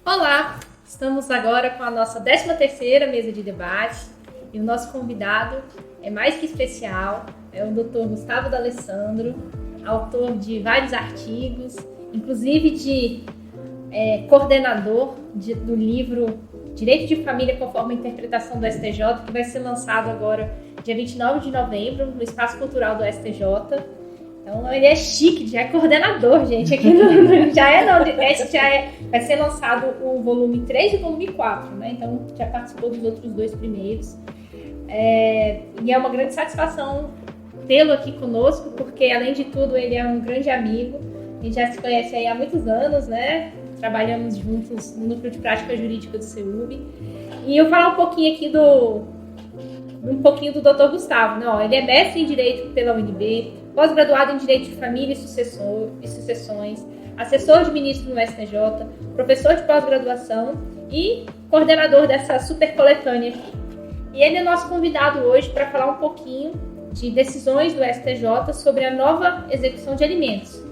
Olá, estamos agora com a nossa 13ª mesa de debate e o nosso convidado é mais que especial, é o Dr. Gustavo D'Alessandro, autor de vários artigos, inclusive coordenador do livro Direito de Família conforme a interpretação do STJ, que vai ser lançado agora dia 29 de novembro no Espaço Cultural do STJ. Então ele é chique, já é coordenador, gente. Aqui vai ser lançado o volume 3 e o volume 4, né? Então já participou dos outros dois primeiros. E é uma grande satisfação tê-lo aqui conosco, porque além de tudo ele é um grande amigo. A gente já se conhece aí há muitos anos, né? Trabalhamos juntos no Núcleo de Prática Jurídica do CEUB. E eu vou falar um pouquinho aqui do Dr. Gustavo. Não, ele é mestre em Direito pela UNB, pós-graduado em Direito de Família e Sucessões, assessor de ministro no STJ, professor de pós-graduação e coordenador dessa super coletânea aqui. E ele é nosso convidado hoje para falar um pouquinho de decisões do STJ sobre a nova execução de alimentos,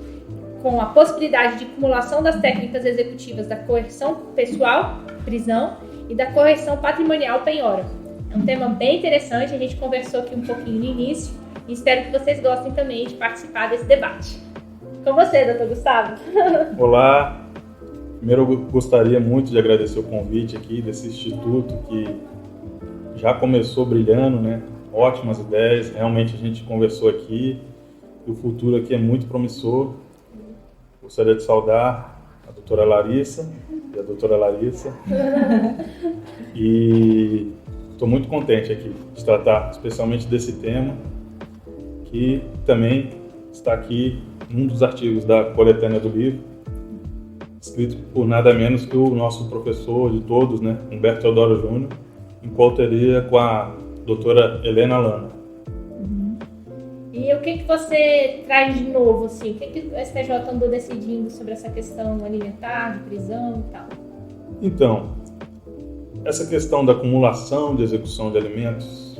com a possibilidade de cumulação das técnicas executivas da coerção pessoal, prisão, e da correção patrimonial, penhora. É um tema bem interessante, a gente conversou aqui um pouquinho no início e espero que vocês gostem também de participar desse debate. Com você, doutor Gustavo. Olá, primeiro eu gostaria muito de agradecer o convite aqui desse instituto que já começou brilhando, né? Ótimas ideias, realmente a gente conversou aqui e o futuro aqui é muito promissor. Gostaria de saudar a doutora Larissa e a doutora Larissa e estou muito contente aqui de tratar especialmente desse tema, que também está aqui num dos artigos da coletânea do livro, escrito por nada menos que o nosso professor de todos, né, Humberto Teodoro Júnior, em coautoria com a doutora Helena Lana. E o que você traz de novo, assim? O que o STJ andou decidindo sobre essa questão alimentar, de prisão e tal? Então, essa questão da acumulação de execução de alimentos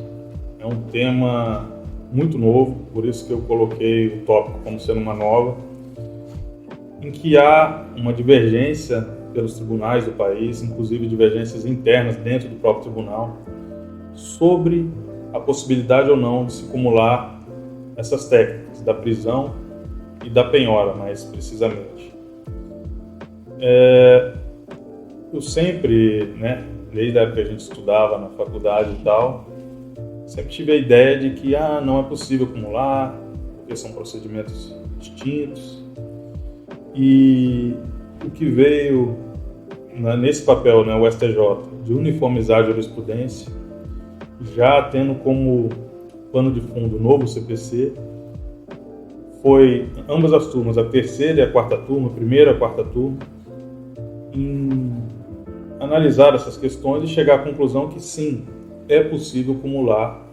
é um tema muito novo, por isso que eu coloquei o tópico como sendo uma nova, em que há uma divergência pelos tribunais do país, inclusive divergências internas dentro do próprio tribunal, sobre a possibilidade ou não de se acumular essas técnicas da prisão e da penhora, mais precisamente. Eu sempre, né, desde a época que a gente estudava na faculdade e tal, sempre tive a ideia de que não é possível acumular, porque são procedimentos distintos. E o que veio nesse papel, né, o STJ, de uniformizar a jurisprudência, já tendo como pano de fundo o novo CPC, foi ambas as turmas, a terceira e a quarta turma, a primeira e a quarta turma, em analisar essas questões e chegar à conclusão que sim, é possível acumular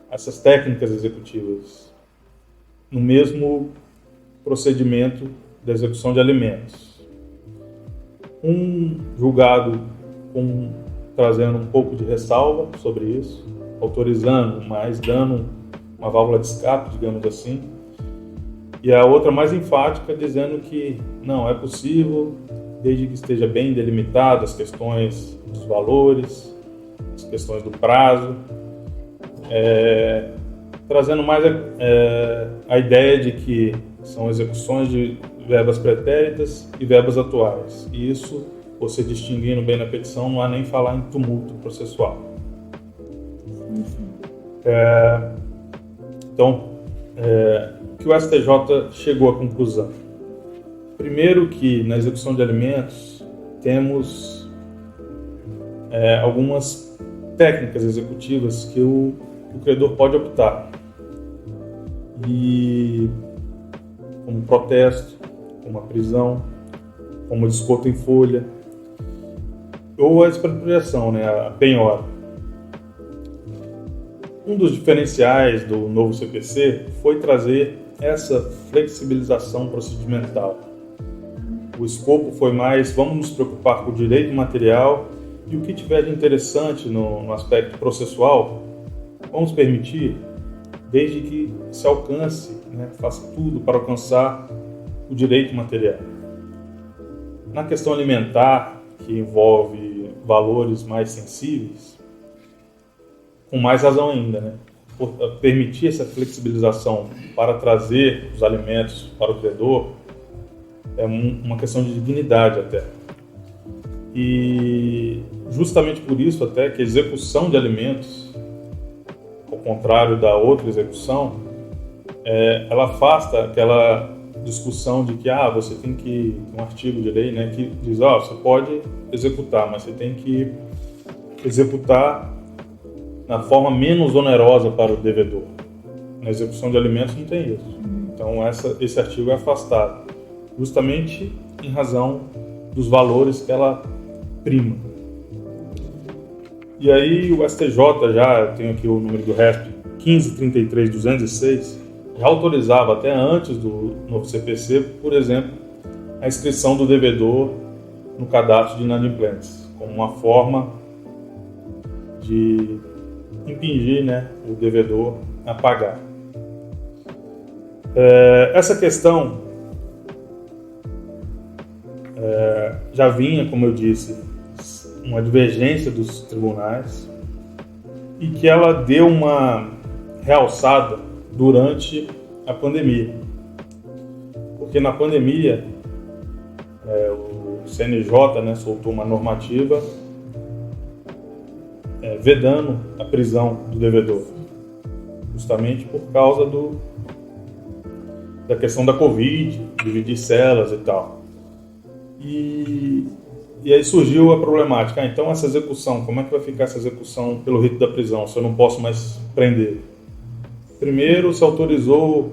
essas técnicas executivas no mesmo procedimento da execução de alimentos. Um julgado trazendo um pouco de ressalva sobre isso, autorizando, mas dando uma válvula de escape, digamos assim, e a outra mais enfática dizendo que não, é possível, desde que esteja bem delimitado as questões dos valores, as questões do prazo, trazendo mais a ideia de que são execuções de verbas pretéritas e verbas atuais. E isso, você distinguindo bem na petição, não há nem falar em tumulto processual. Então, que o STJ chegou à conclusão. Primeiro que na execução de alimentos temos algumas técnicas executivas que o credor pode optar. E como protesto, como a prisão, como o desconto em folha, ou a expropriação, né, a penhora. Um dos diferenciais do novo CPC foi trazer essa flexibilização procedimental. O escopo foi mais, vamos nos preocupar com o direito material e o que tiver de interessante no aspecto processual, vamos permitir, desde que se alcance, né, faça tudo para alcançar o direito material. na questão alimentar, que envolve valores mais sensíveis, com mais razão ainda, né? Por permitir essa flexibilização para trazer os alimentos para o credor é uma questão de dignidade até. E justamente por isso até que a execução de alimentos, ao contrário da outra execução, ela afasta aquela discussão de que você tem que, um artigo de lei, né, que diz, você pode executar, mas você tem que executar na forma menos onerosa para o devedor. Na execução de alimentos não tem isso. Então esse artigo é afastado, justamente em razão dos valores que ela prima. E aí o STJ, eu tenho aqui o número do RESP 15.33.206, já autorizava até antes do novo CPC, por exemplo, a inscrição do devedor no cadastro de inadimplentes, como uma forma de impingir, né, o devedor a pagar. Essa questão já vinha, como eu disse, uma divergência dos tribunais e que ela deu uma realçada durante a pandemia. Porque na pandemia o CNJ, né, soltou uma normativa vedando a prisão do devedor, justamente por causa da questão da Covid, dividir celas e tal. E aí surgiu a problemática. Então essa execução, como é que vai ficar essa execução pelo rito da prisão, se eu não posso mais prender? Primeiro se autorizou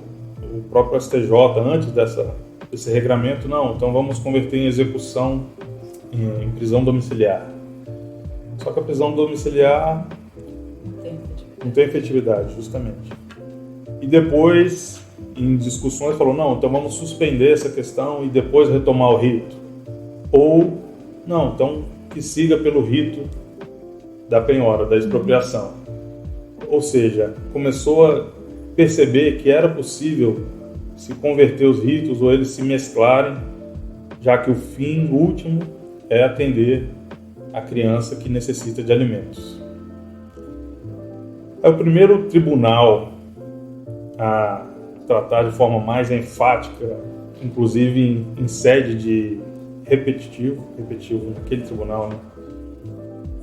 o próprio STJ, antes desse regramento, então vamos converter em execução em prisão domiciliar. Só que a prisão domiciliar não tem efetividade, justamente. E depois, em discussões, falou, então vamos suspender essa questão e depois retomar o rito. Ou, então que siga pelo rito da penhora, da expropriação. Ou seja, começou a perceber que era possível se converter os ritos ou eles se mesclarem, já que o fim último é atender a criança que necessita de alimentos. É o primeiro tribunal a tratar de forma mais enfática, inclusive em sede de repetitivo naquele tribunal, né?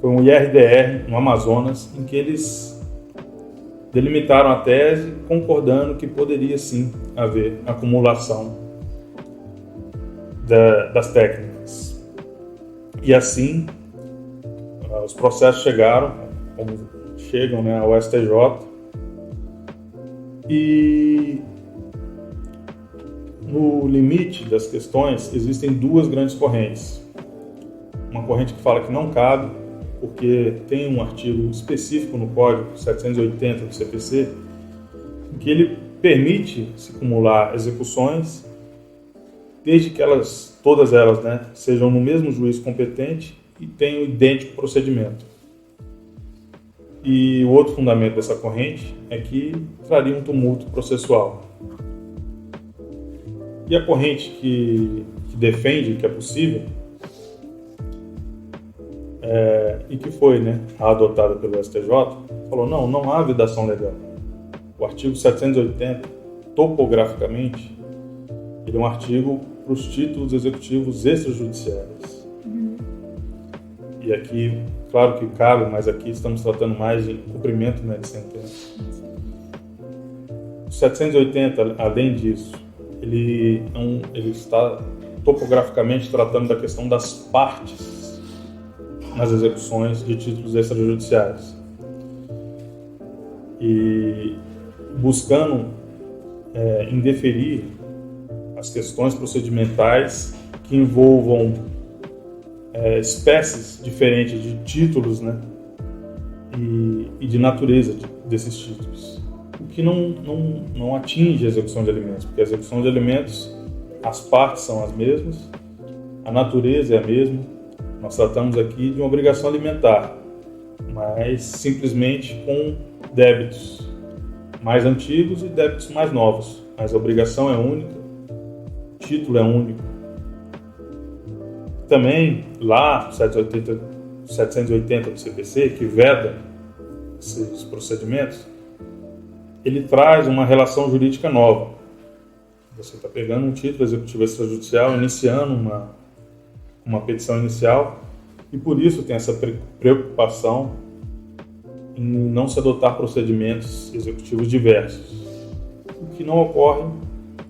Foi um IRDR no Amazonas, em que eles delimitaram a tese, concordando que poderia sim haver acumulação das técnicas. E assim, os processos chegaram, como chegam, né, ao STJ, e no limite das questões existem duas grandes correntes. Uma corrente que fala que não cabe, porque tem um artigo específico no Código 780 do CPC, em que ele permite se acumular execuções, desde que todas elas, né, sejam no mesmo juiz competente e tenham idêntico procedimento. E o outro fundamento dessa corrente é que traria um tumulto processual. E a corrente que defende que é possível, e que foi, né, adotada pelo STJ, falou, não há vedação legal. O artigo 780, topograficamente, ele é um artigo para os títulos executivos extrajudiciais. E aqui, claro que cabe, mas aqui estamos tratando mais de cumprimento, né, de sentença. O 780, além disso, ele está topograficamente tratando da questão das partes nas execuções de títulos extrajudiciais e buscando indeferir as questões procedimentais que envolvam espécies diferentes de títulos, né, e de natureza desses títulos, o que não atinge a execução de alimentos, porque a execução de alimentos, as partes são as mesmas, a natureza é a mesma. Nós tratamos aqui de uma obrigação alimentar, mas simplesmente com débitos mais antigos e débitos mais novos. Mas a obrigação é única, o título é único. também, lá, 780 do CPC, que veda esses procedimentos, ele traz uma relação jurídica nova. Você está pegando um título executivo extrajudicial, iniciando uma petição inicial, e por isso tem essa preocupação em não se adotar procedimentos executivos diversos, o que não ocorre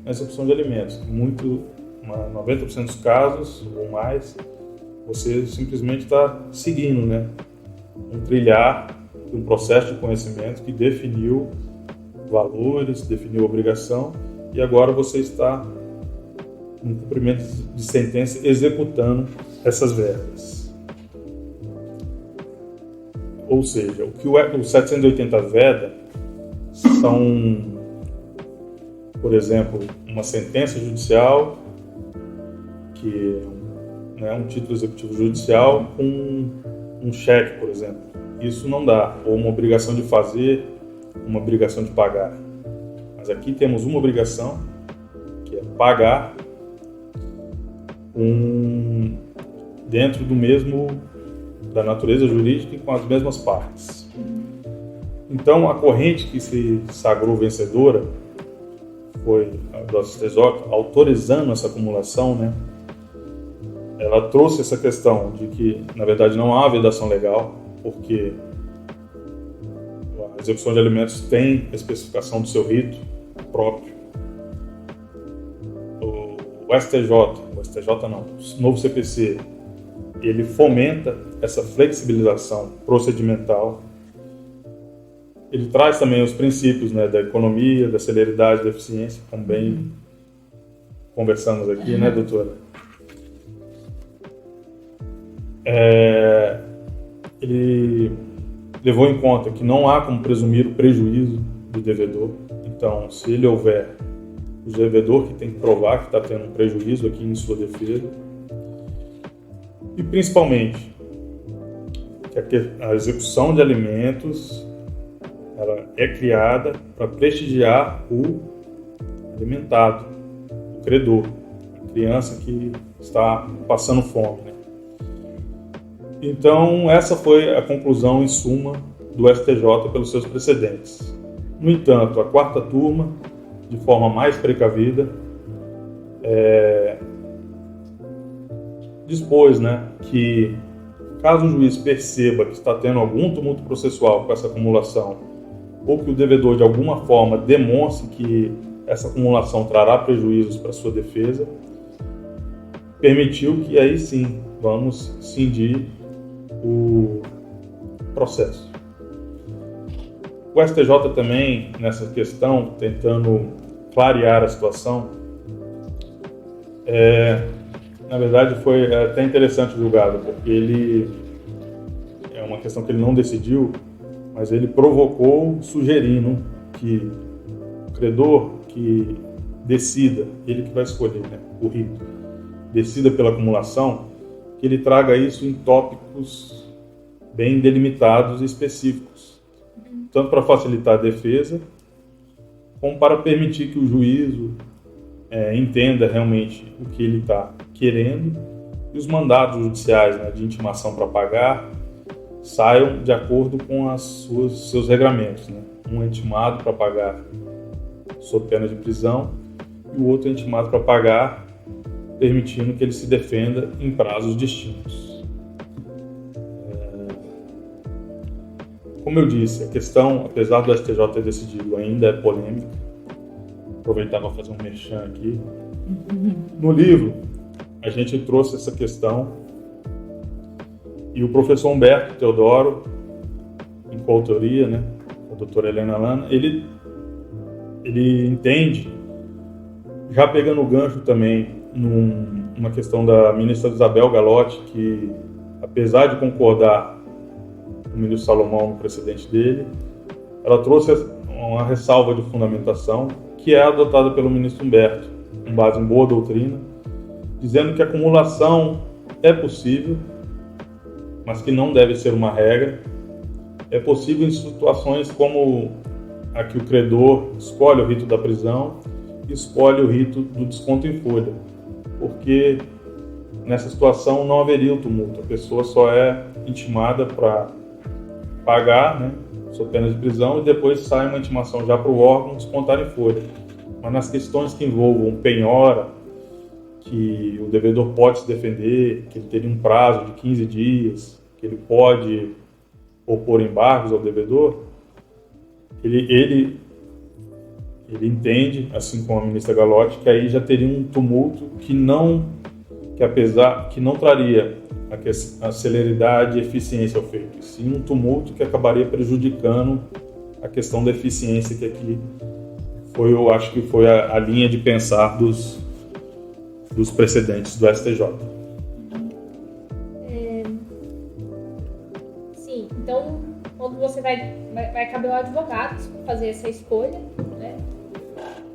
na execução de alimentos. 90% dos casos, ou mais, você simplesmente está seguindo, né, um trilhar de um processo de conhecimento que definiu valores, definiu obrigação, e agora você está no cumprimento de sentença executando essas verbas. Ou seja, o que o 780 veda são, por exemplo, uma sentença judicial, que é um título executivo judicial com um cheque, por exemplo. Isso não dá, ou uma obrigação de fazer, uma obrigação de pagar. Mas aqui temos uma obrigação, que é pagar dentro da natureza jurídica e com as mesmas partes. Então, a corrente que se sagrou vencedora foi a do STJ, autorizando essa acumulação, né? Ela trouxe essa questão de que, na verdade, não há vedação legal, porque a execução de alimentos tem a especificação do seu rito próprio. O novo CPC, ele fomenta essa flexibilização procedimental. Ele traz também os princípios, né, da economia, da celeridade, da eficiência, como bem conversamos aqui, né, doutora? Ele levou em conta que não há como presumir o prejuízo do devedor. Então, se ele houver, o devedor que tem que provar que está tendo um prejuízo aqui em sua defesa. E, principalmente, que a execução de alimentos ela é criada para prestigiar o alimentado, o credor, a criança que está passando fome, né? Então, essa foi a conclusão, em suma, do STJ pelos seus precedentes. No entanto, a quarta turma, de forma mais precavida, dispôs, né, que, caso o juiz perceba que está tendo algum tumulto processual com essa acumulação, ou que o devedor, de alguma forma, demonstre que essa acumulação trará prejuízos para sua defesa, permitiu que, aí sim, vamos cindir o processo. O STJ também, nessa questão, tentando clarear a situação, na verdade foi até interessante o julgado, porque é uma questão que ele não decidiu, mas ele provocou sugerindo que o credor que decida, ele que vai escolher, né, o rito, decida pela acumulação, que ele traga isso em tópicos bem delimitados e específicos, tanto para facilitar a defesa, como para permitir que o juízo entenda realmente o que ele está querendo, e os mandados judiciais, né, de intimação para pagar saiam de acordo com seus regramentos, né? Um é intimado para pagar sob pena de prisão e o outro é intimado para pagar permitindo que ele se defenda em prazos distintos. Como eu disse, a questão, apesar do STJ ter decidido, ainda é polêmica. Aproveitar para fazer um merchan aqui. No livro, a gente trouxe essa questão e o professor Humberto Teodoro, em coautoria, né, a doutora Helena Lana, ele entende, já pegando o gancho também numa questão da ministra Isabel Galotti, que, apesar de concordar com o ministro Salomão no precedente dele, ela trouxe uma ressalva de fundamentação que é adotada pelo ministro Humberto, com base em boa doutrina, dizendo que a acumulação é possível, mas que não deve ser uma regra. É possível em situações como a que o credor escolhe o rito da prisão e escolhe o rito do desconto em folha, porque nessa situação não haveria o tumulto. A pessoa só é intimada para pagar, né, sua pena de prisão, e depois sai uma intimação já para o órgão descontar em folha. Mas nas questões que envolvam penhora, que o devedor pode se defender, que ele teria um prazo de 15 dias, que ele pode opor embargos ao devedor, ele entende, assim como a ministra Galotti, que aí já teria um tumulto que não traria a celeridade e eficiência ao feito, e sim um tumulto que acabaria prejudicando a questão da eficiência, que aqui eu acho que foi a linha de pensar dos precedentes do STJ. Sim, então quando você vai caber ao advogado fazer essa escolha, né?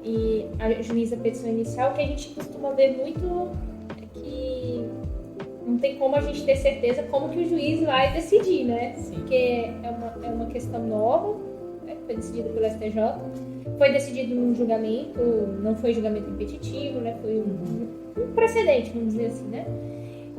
E a juíza petição inicial, o que a gente costuma ver muito é que não tem como a gente ter certeza como que o juiz vai decidir, né? Sim. Porque é uma questão nova, né? Foi decidida pelo STJ, foi decidido num julgamento, não foi julgamento repetitivo, né? Foi um precedente, vamos dizer assim, né?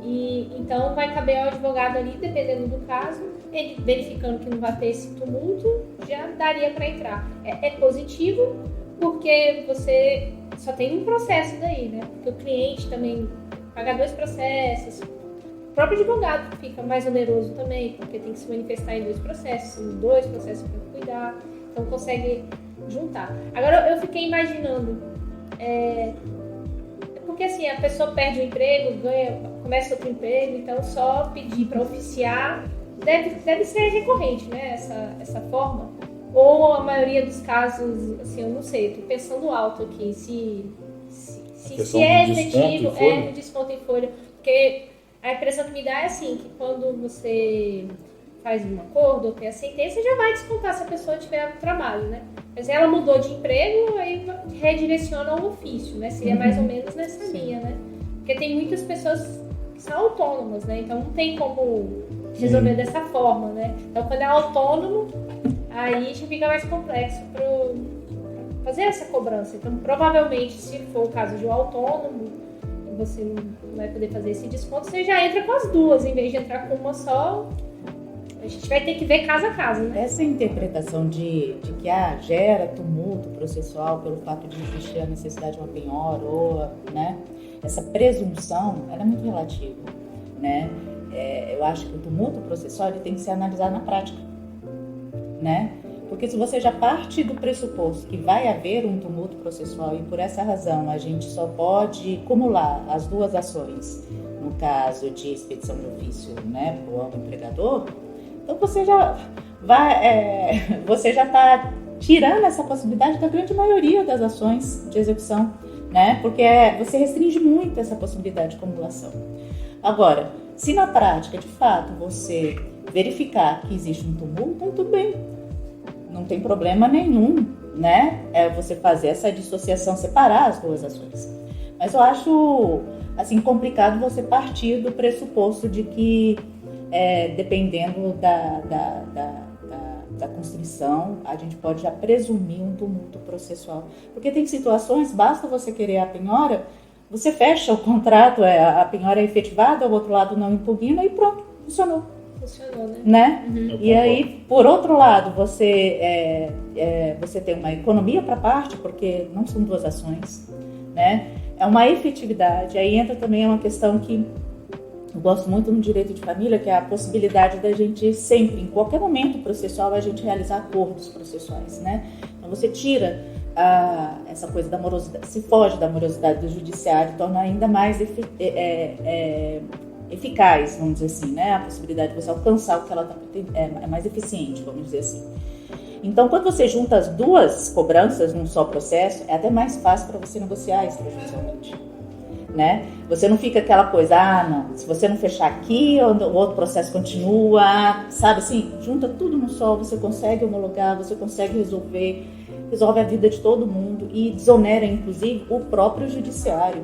E então vai caber ao advogado ali, dependendo do caso, ele verificando que não vai ter esse tumulto, já daria para entrar. É positivo porque você só tem um processo daí, né? Porque o cliente também paga 2 processos. O próprio advogado fica mais oneroso também, porque tem que se manifestar em 2 processos, 2 processos para cuidar, então consegue juntar. Agora eu fiquei imaginando, porque assim, a pessoa perde o emprego, começa outro emprego, então só pedir para oficiar deve ser recorrente, né, essa forma. Ou a maioria dos casos, assim, eu não sei, eu tô pensando alto aqui, se é efetivo, no desconto em folha, porque a impressão que me dá é assim, que quando você faz um acordo ou tem a sentença, já vai descontar se a pessoa tiver trabalho, né? Mas ela mudou de emprego, aí redireciona ao ofício, né? Seria mais ou menos nessa linha, né? Porque tem muitas pessoas que são autônomas, né? Então não tem como resolver dessa forma, né? Então quando é autônomo, aí já fica mais complexo para fazer essa cobrança. Então provavelmente, se for o caso de um autônomo, você não vai poder fazer esse desconto, você já entra com as duas, em vez de entrar com uma só. A gente vai ter que ver caso a caso, né? Essa interpretação de que gera tumulto processual pelo fato de existir a necessidade de uma penhora ou, né, essa presunção, ela é muito relativa, né? Eu acho que o tumulto processual ele tem que ser analisado na prática, né? Porque se você já parte do pressuposto que vai haver um tumulto processual e por essa razão a gente só pode acumular as 2 ações, no caso de expedição de ofício, né, para o órgão empregador, então você já está tirando essa possibilidade da grande maioria das ações de execução, né? Porque você restringe muito essa possibilidade de acumulação. Agora, se na prática, de fato, você verificar que existe um tumulto, aí tudo bem. Não tem problema nenhum, né? Você fazer essa dissociação, separar as 2 ações. Mas eu acho, assim, complicado você partir do pressuposto de que dependendo da constrição, a gente pode já presumir um tumulto processual. Porque tem situações, basta você querer a penhora, você fecha o contrato, a penhora é efetivada, o outro lado não impugna e pronto, funcionou. Funcionou, né? Uhum. E aí, por outro lado, você tem uma economia para parte, porque não são 2 ações, né? É uma efetividade. Aí entra também uma questão que eu gosto muito no direito de família, que é a possibilidade da gente sempre, em qualquer momento processual, a gente realizar acordos processuais, né? Então você tira essa coisa da morosidade, se foge da morosidade do judiciário, torna ainda mais eficaz, vamos dizer assim, né? A possibilidade de você alcançar o que ela é mais eficiente, vamos dizer assim. Então, quando você junta as 2 cobranças num só processo, é até mais fácil para você negociar extrajudicialmente, né? Você não fica aquela coisa, não, se você não fechar aqui, o outro processo continua, sabe assim? Junta tudo num só, você consegue homologar, você consegue resolve a vida de todo mundo e desonera, inclusive, o próprio judiciário,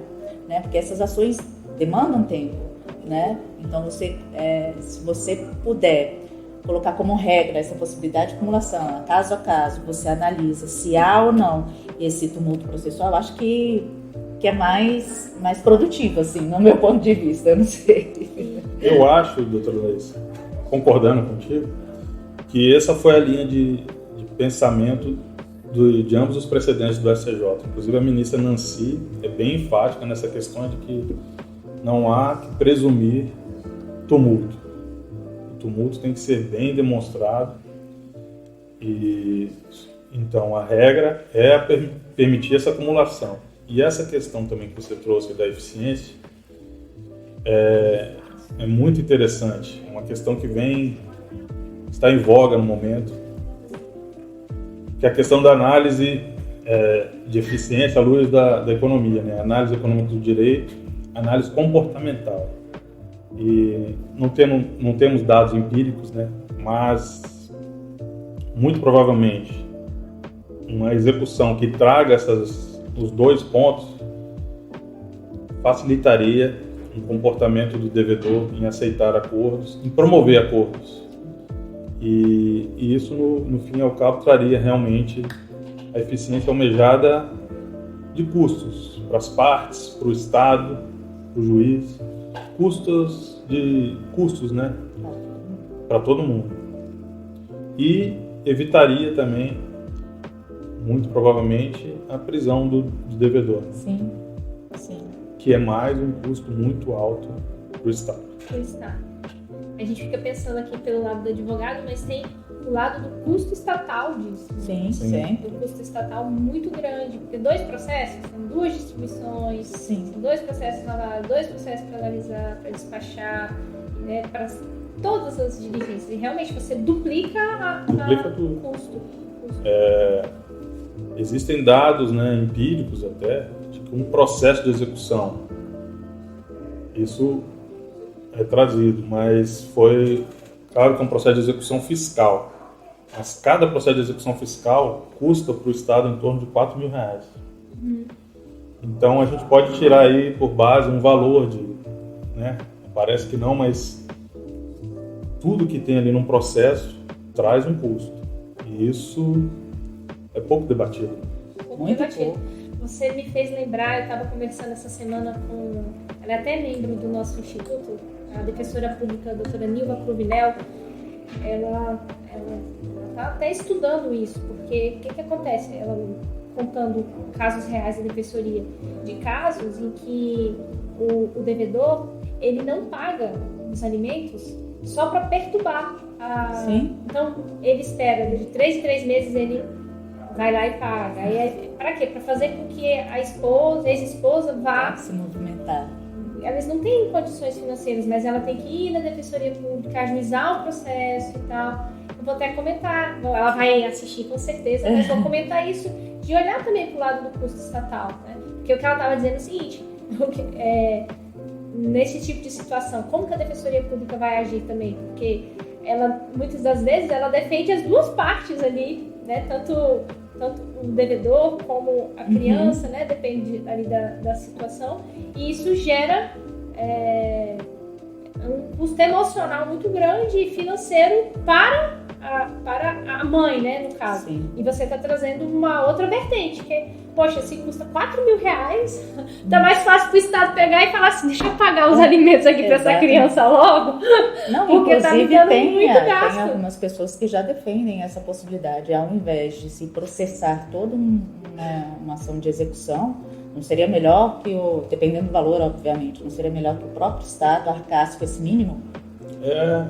né? Porque essas ações demandam tempo, né? Então, se você puder colocar como regra essa possibilidade de acumulação, caso a caso, você analisa se há ou não esse tumulto processual, eu acho que que é mais produtivo, assim, no meu ponto de vista, eu não sei. Eu acho, doutora Laís, concordando contigo, que essa foi a linha de pensamento de ambos os precedentes do STJ. Inclusive a ministra Nancy é bem enfática nessa questão de que não há que presumir tumulto. O tumulto tem que ser bem demonstrado e então a regra é permitir essa acumulação. E essa questão também que você trouxe da eficiência é muito interessante. É uma questão que está em voga no momento, que é a questão da análise de eficiência à luz da economia, né? Análise econômica do direito, análise comportamental. E não temos dados empíricos, né? Mas muito provavelmente uma execução que traga os dois pontos facilitaria o comportamento do devedor em aceitar acordos, em promover acordos. E isso, no fim e ao cabo, traria realmente a eficiência almejada de custos para as partes, para o Estado, para o juiz, custos, né, para todo mundo. E evitaria também, muito provavelmente, a prisão do devedor. Sim, sim. Que é mais um custo muito alto para o Estado. Para o Estado. A gente fica pensando aqui pelo lado do advogado, mas tem o lado do custo estatal disso. Sim, sim. O custo estatal muito grande, porque 2 processos, são 2 distribuições, Sim. são 2 processos para lá, 2 processos para analisar, para despachar, né, para todas as diligências. E realmente você duplica tudo. O custo. Existem dados, né, empíricos até, de que um processo de execução, isso é trazido, mas foi, claro que é um processo de execução fiscal, mas cada processo de execução fiscal custa para o Estado em torno de R$4 mil. Então a gente pode tirar aí por base um valor né, parece que não, mas tudo que tem ali num processo traz um custo, e isso é pouco debatido. Muito pouco. Você me fez lembrar, eu estava conversando essa semana com, ela é até membro do nosso instituto, a defensora pública, a doutora Nilva Cruvinel. Ela está até estudando isso, porque o que acontece? Ela contando casos reais da defensoria, de casos em que o devedor, ele não paga os alimentos só para perturbar. Sim. Então, ele espera, de 3 em 3 meses ele vai lá e paga. Aí para quê? Para fazer com que a ex-esposa vá se movimentar. Elas não têm condições financeiras, mas ela tem que ir na defensoria pública, ajuizar o processo e tal. Eu vou até comentar, ela vai assistir com certeza, mas vou comentar isso, de olhar também para o lado do custo estatal, né? Porque o que ela estava dizendo é o seguinte, nesse tipo de situação, como que a defensoria pública vai agir também? Porque ela, muitas das vezes, ela defende as duas partes ali, né? Tanto o devedor como a criança, né? Depende ali da situação. E isso gera um custo emocional muito grande e financeiro para a mãe, né? No caso. Sim. E você está trazendo uma outra vertente, que poxa, se custa R$4 mil, tá mais fácil pro Estado pegar e falar assim, deixa eu pagar os alimentos aqui para essa criança logo. Não, porque inclusive tá tem gasto. algumas pessoas que já defendem essa possibilidade, ao invés de se processar toda uma ação de execução, não seria melhor que dependendo do valor, obviamente, não seria melhor que o próprio Estado arcasse com esse mínimo? É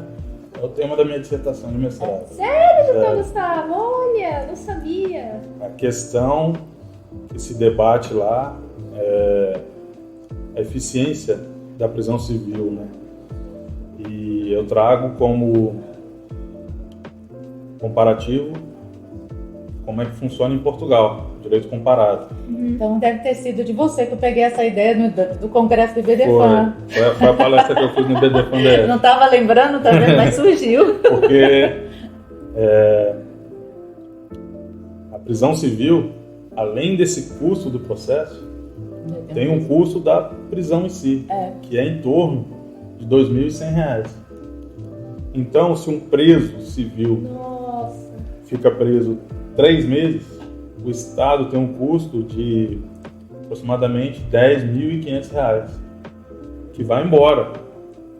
o tema da minha dissertação de mestrado. Sério, doutor Gustavo? Olha, não sabia. A questão que se debate lá é a eficiência da prisão civil, né? E eu trago como comparativo como é que funciona em Portugal, direito comparado. Então deve ter sido de você que eu peguei essa ideia do congresso do IBDFAN. Foi a palestra que eu fiz no IBDFAN dela. Não estava lembrando também, mas surgiu. Porque a prisão civil, além desse custo do processo, tem um custo da prisão em si, que é em torno de R$2.100. Então, se um preso civil fica preso 3 meses, o Estado tem um custo de aproximadamente R$10.500, que vai embora.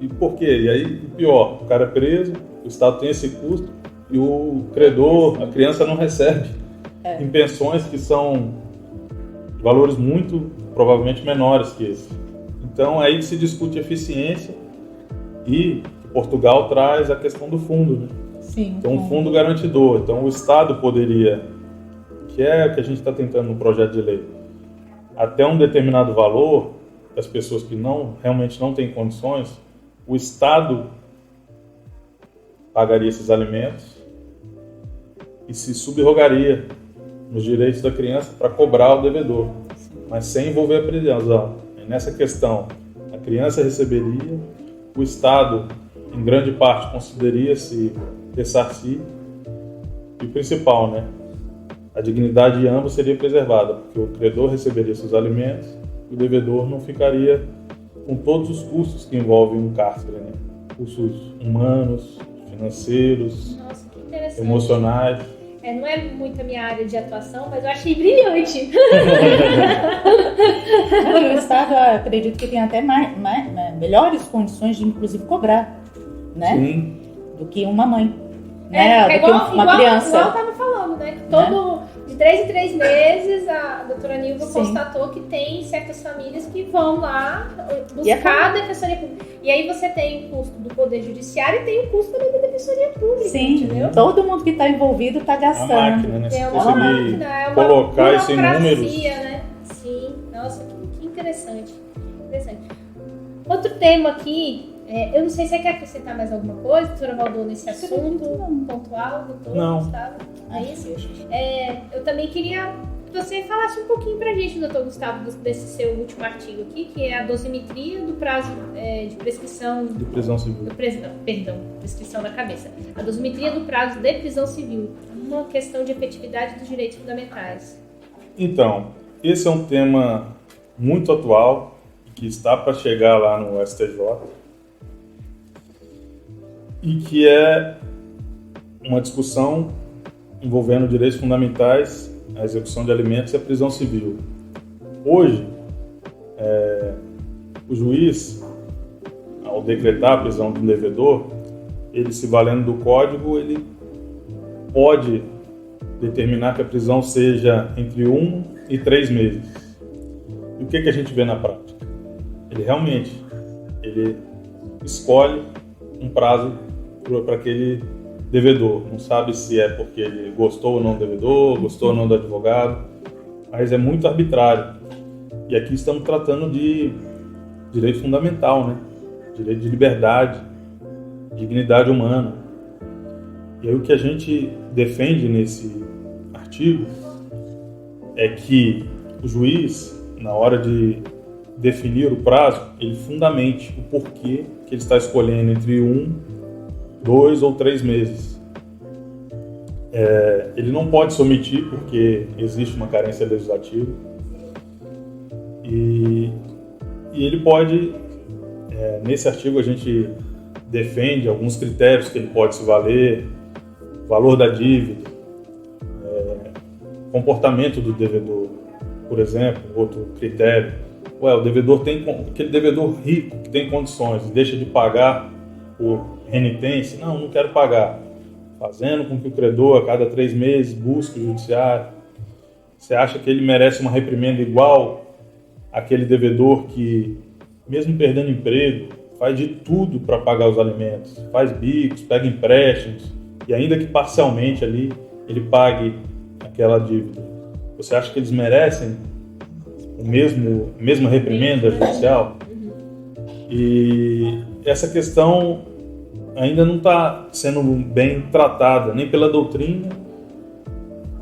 E por quê? E aí, o pior, o cara é preso, o Estado tem esse custo e o credor, a criança não recebe em pensões que são de valores muito, provavelmente, menores que esse. Então, aí que se discute eficiência e Portugal traz a questão do fundo, né? Sim, então, um fundo garantidor. Então, o Estado poderia, que é o que a gente está tentando no projeto de lei, até um determinado valor, as pessoas que realmente não têm condições, o Estado pagaria esses alimentos e se subrogaria nos direitos da criança para cobrar o devedor, mas sem envolver a prisão. E nessa questão, a criança receberia, o Estado, em grande parte, conseguiria se ressarcir e o principal, né? A dignidade de ambos seria preservada, porque o credor receberia seus alimentos e o devedor não ficaria com todos os custos que envolvem um cárcere, né? Custos humanos, financeiros, Nossa, que interessante. emocionais. Não é muito a minha área de atuação, mas eu achei brilhante. O Estado, eu acredito que tem até melhores condições de, inclusive, cobrar, né? Sim. Do que uma mãe, né? Do igual, que uma criança. Igual eu estava falando, né? Que de 3 em 3 meses, a doutora Nilva constatou que tem certas famílias que vão lá buscar a defensoria pública. E aí você tem o custo do Poder Judiciário e tem o custo também da defensoria pública, Sim, entendeu? Todo mundo que está envolvido está gastando. A máquina, né? Se É conseguir uma máquina, é uma colocar isso em números. né? Sim, nossa, que interessante. Outro tema aqui, eu não sei se você quer acrescentar mais alguma coisa, doutora Valdô, nesse assunto pontual, doutor Não. Gustavo? É isso? Eu também queria que você falasse um pouquinho pra gente, doutor Gustavo, desse seu último artigo aqui, que é a dosimetria do prazo de prescrição... De prisão civil. Prescrição da cabeça. A dosimetria do prazo de prisão civil, uma questão de efetividade dos direitos fundamentais. Então, esse é um tema muito atual, que está para chegar lá no STJ, e que é uma discussão envolvendo direitos fundamentais, a execução de alimentos e a prisão civil. Hoje, o juiz, ao decretar a prisão de um devedor, ele, se valendo do código, ele pode determinar que a prisão seja entre 1 e 3 meses. E o que a gente vê na prática? Ele escolhe um prazo para aquele devedor. Não sabe se é porque ele gostou ou não do devedor, gostou ou não do advogado, mas é muito arbitrário. E aqui estamos tratando de direito fundamental, né? Direito de liberdade, dignidade humana. E aí o que a gente defende nesse artigo é que o juiz, na hora de definir o prazo, ele fundamente o porquê que ele está escolhendo entre 1, 2 ou 3 meses. Ele não pode se omitir porque existe uma carência legislativa e ele pode, nesse artigo a gente defende alguns critérios que ele pode se valer, valor da dívida, comportamento do devedor, por exemplo, outro critério. O devedor aquele devedor rico que tem condições e deixa de pagar por renitência, não quero pagar, fazendo com que o credor a cada 3 meses busque o judiciário. Você acha que ele merece uma reprimenda igual àquele devedor que, mesmo perdendo emprego, faz de tudo para pagar os alimentos, faz bicos, pega empréstimos e ainda que parcialmente ali ele pague aquela dívida? Você acha que eles merecem a mesma reprimenda judicial? E essa questão ainda não está sendo bem tratada, nem pela doutrina,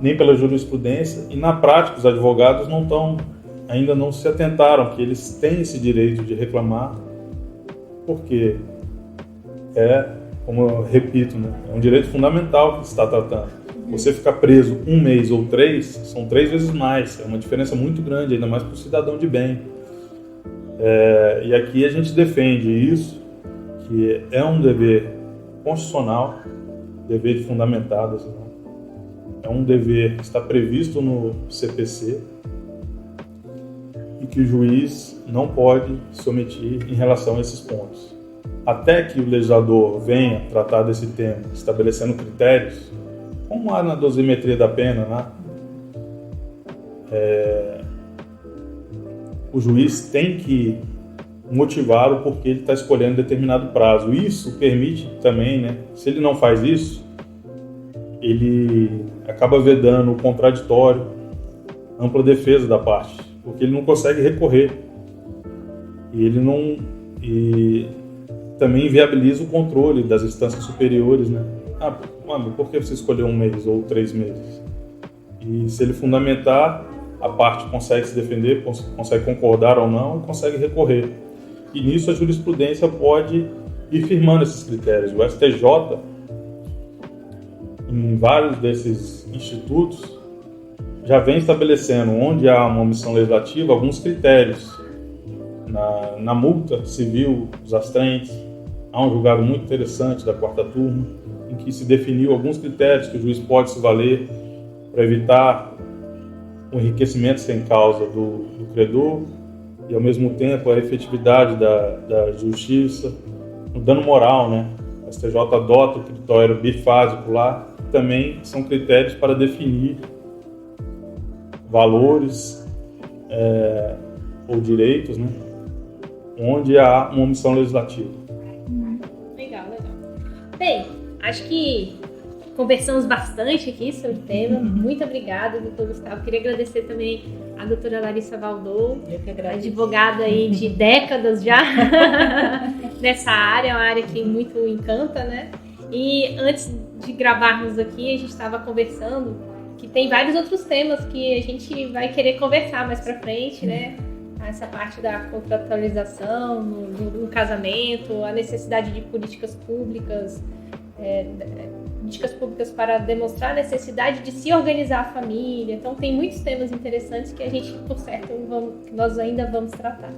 nem pela jurisprudência, e na prática os advogados ainda não se atentaram que eles têm esse direito de reclamar, porque como eu repito, né, é um direito fundamental que se está tratando. Você ficar preso 1 mês ou 3, são 3 vezes mais. É uma diferença muito grande, ainda mais para o cidadão de bem. E aqui a gente defende isso, que é um dever constitucional, dever de fundamentado, assim, é um dever que está previsto no CPC que o juiz não pode se omitir em relação a esses pontos. Até que o legislador venha tratar desse tema, estabelecendo critérios, como há na dosimetria da pena, né? O juiz tem que motivar o porquê ele está escolhendo determinado prazo. Isso permite também, né? Se ele não faz isso, ele acaba vedando o contraditório, ampla defesa da parte, porque ele não consegue recorrer e também inviabiliza o controle das instâncias superiores, né? Por que você escolheu 1 mês ou 3 meses? E se ele fundamentar, a parte consegue se defender, consegue concordar ou não e consegue recorrer. E nisso a jurisprudência pode ir firmando esses critérios. O STJ, em vários desses institutos, já vem estabelecendo, onde há uma omissão legislativa, alguns critérios. Na multa civil dos astrentes, há um julgado muito interessante da 4ª turma, em que se definiu alguns critérios que o juiz pode se valer para evitar o enriquecimento sem causa do credor e, ao mesmo tempo, a efetividade da justiça. No dano moral, né? O STJ adota o critério bifásico lá, que também são critérios para definir valores ou direitos, né? Onde há uma omissão legislativa. Legal. Bem, acho que conversamos bastante aqui sobre o tema. Muito obrigada, doutor Gustavo. Queria agradecer também a doutora Larissa Valdou, advogada aí de décadas já nessa área, uma área que muito encanta, né? E antes de gravarmos aqui, a gente estava conversando que tem vários outros temas que a gente vai querer conversar mais pra frente, né? Essa parte da contratualização no casamento, a necessidade de políticas públicas para demonstrar a necessidade de se organizar a família. Então tem muitos temas interessantes que a gente, por certo, nós ainda vamos tratar.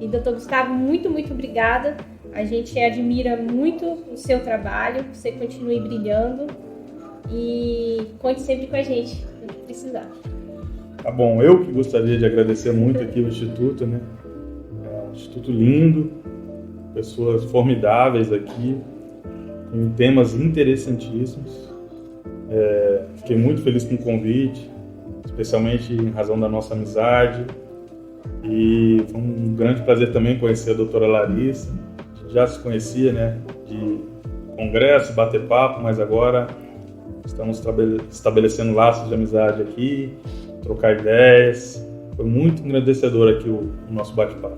E doutor Gustavo, muito, muito obrigada. A gente admira muito o seu trabalho, que você continue brilhando e conte sempre com a gente, no que precisar. Tá bom, eu que gostaria de agradecer muito aqui o Instituto, né? É um instituto lindo, pessoas formidáveis aqui, com temas interessantíssimos. Fiquei muito feliz com o convite, especialmente em razão da nossa amizade. E foi um grande prazer também conhecer a doutora Larissa. A gente já se conhecia, né? De congresso, bater papo, mas agora estamos estabelecendo laços de amizade aqui, trocar ideias. Foi muito engrandecedor aqui o nosso bate-papo.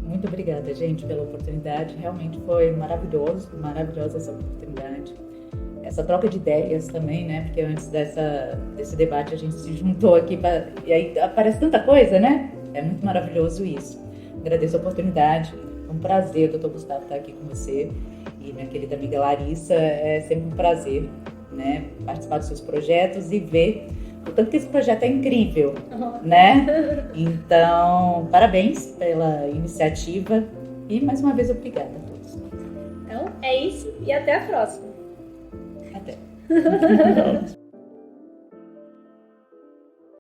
Muito obrigada, gente, pela oportunidade. Realmente foi maravilhosa essa oportunidade. Essa troca de ideias também, né? Porque antes desse debate a gente se juntou aqui e aí aparece tanta coisa, né? É muito maravilhoso isso. Agradeço a oportunidade. É um prazer, doutor Gustavo, estar aqui com você. E minha querida amiga Larissa, é sempre um prazer, né? Participar dos seus projetos e ver o tanto que esse projeto é incrível, né? Então, parabéns pela iniciativa e, mais uma vez, obrigada a todos. Então, é isso e até a próxima. Até.